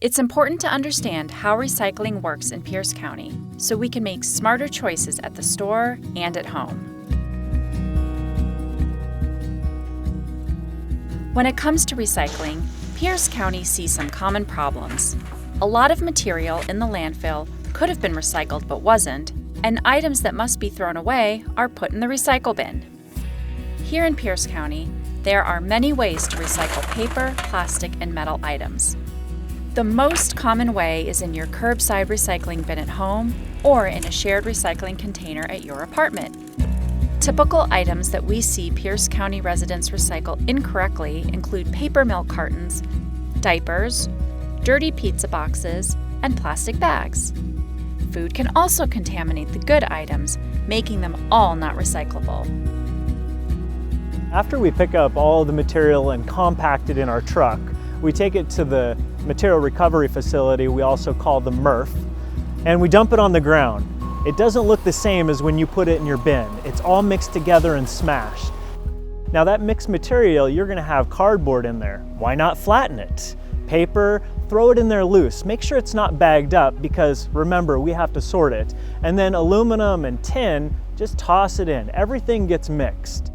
It's important to understand how recycling works in Pierce County so we can make smarter choices at the store and at home. When it comes to recycling, Pierce County sees some common problems. A lot of material in the landfill could have been recycled but wasn't, and items that must be thrown away are put in the recycle bin. Here in Pierce County, there are many ways to recycle paper, plastic, and metal items. The most common way is in your curbside recycling bin at home or in a shared recycling container at your apartment. Typical items that we see Pierce County residents recycle incorrectly include paper milk cartons, diapers, dirty pizza boxes, and plastic bags. Food can also contaminate the good items, making them all not recyclable. After we pick up all the material and compact it in our truck, we take it to the material recovery facility we also call the MRF, and we dump it on the ground. It doesn't look the same as when you put it in your bin. It's all mixed together and smashed. Now that mixed material, you're gonna have cardboard in there. Why not flatten it? Paper, throw it in there loose. Make sure it's not bagged up because remember, we have to sort it. And then aluminum and tin, just toss it in. Everything gets mixed.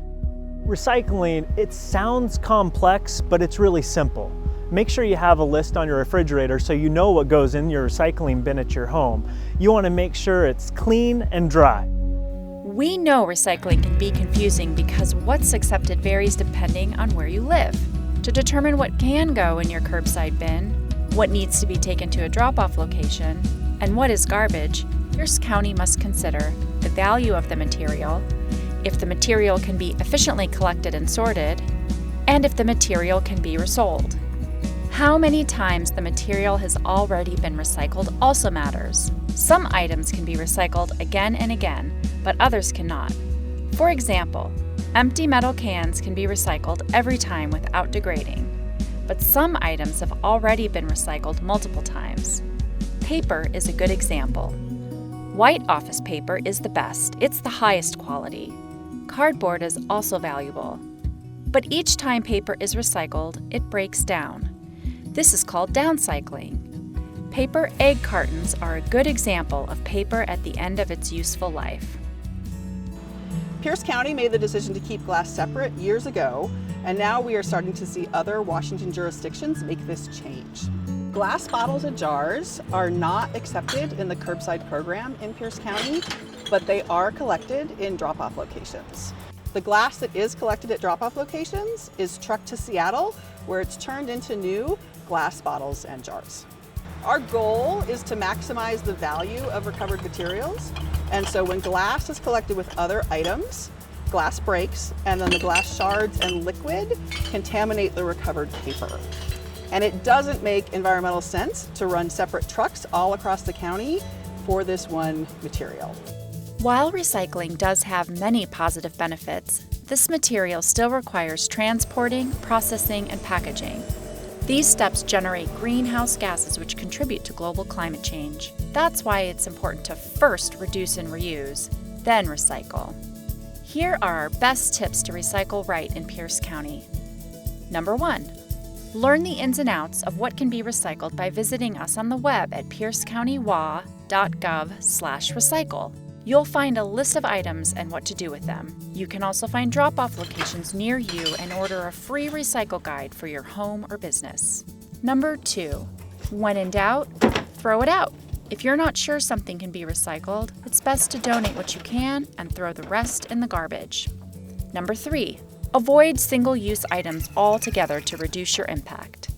Recycling, it sounds complex, but it's really simple. Make sure you have a list on your refrigerator so you know what goes in your recycling bin at your home. You want to make sure it's clean and dry. We know recycling can be confusing because what's accepted varies depending on where you live. To determine what can go in your curbside bin, what needs to be taken to a drop-off location, and what is garbage, Pierce County must consider the value of the material, if the material can be efficiently collected and sorted, and if the material can be resold. How many times the material has already been recycled also matters. Some items can be recycled again and again, but others cannot. For example, empty metal cans can be recycled every time without degrading, but some items have already been recycled multiple times. Paper is a good example. White office paper is the best. It's the highest quality. Cardboard is also valuable. But each time paper is recycled, it breaks down. This is called downcycling. Paper egg cartons are a good example of paper at the end of its useful life. Pierce County made the decision to keep glass separate years ago, and now we are starting to see other Washington jurisdictions make this change. Glass bottles and jars are not accepted in the curbside program in Pierce County, but they are collected in drop-off locations. The glass that is collected at drop-off locations is trucked to Seattle, where it's turned into new glass bottles and jars. Our goal is to maximize the value of recovered materials, and so when glass is collected with other items, glass breaks, and then the glass shards and liquid contaminate the recovered paper. And it doesn't make environmental sense to run separate trucks all across the county for this one material. While recycling does have many positive benefits, this material still requires transporting, processing, and packaging. These steps generate greenhouse gases which contribute to global climate change. That's why it's important to first reduce and reuse, then recycle. Here are our best tips to recycle right in Pierce County. Number 1. Learn the ins and outs of what can be recycled by visiting us on the web at piercecountywa.gov/recycle. You'll find a list of items and what to do with them. You can also find drop-off locations near you and order a free recycle guide for your home or business. Number 2. When in doubt, throw it out. If you're not sure something can be recycled, it's best to donate what you can and throw the rest in the garbage. Number 3. Avoid single-use items altogether to reduce your impact.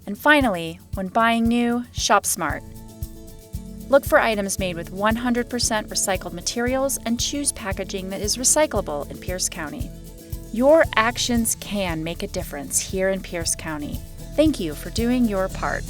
And finally, when buying new, shop smart. Look for items made with 100% recycled materials and choose packaging that is recyclable in Pierce County. Your actions can make a difference here in Pierce County. Thank you for doing your part.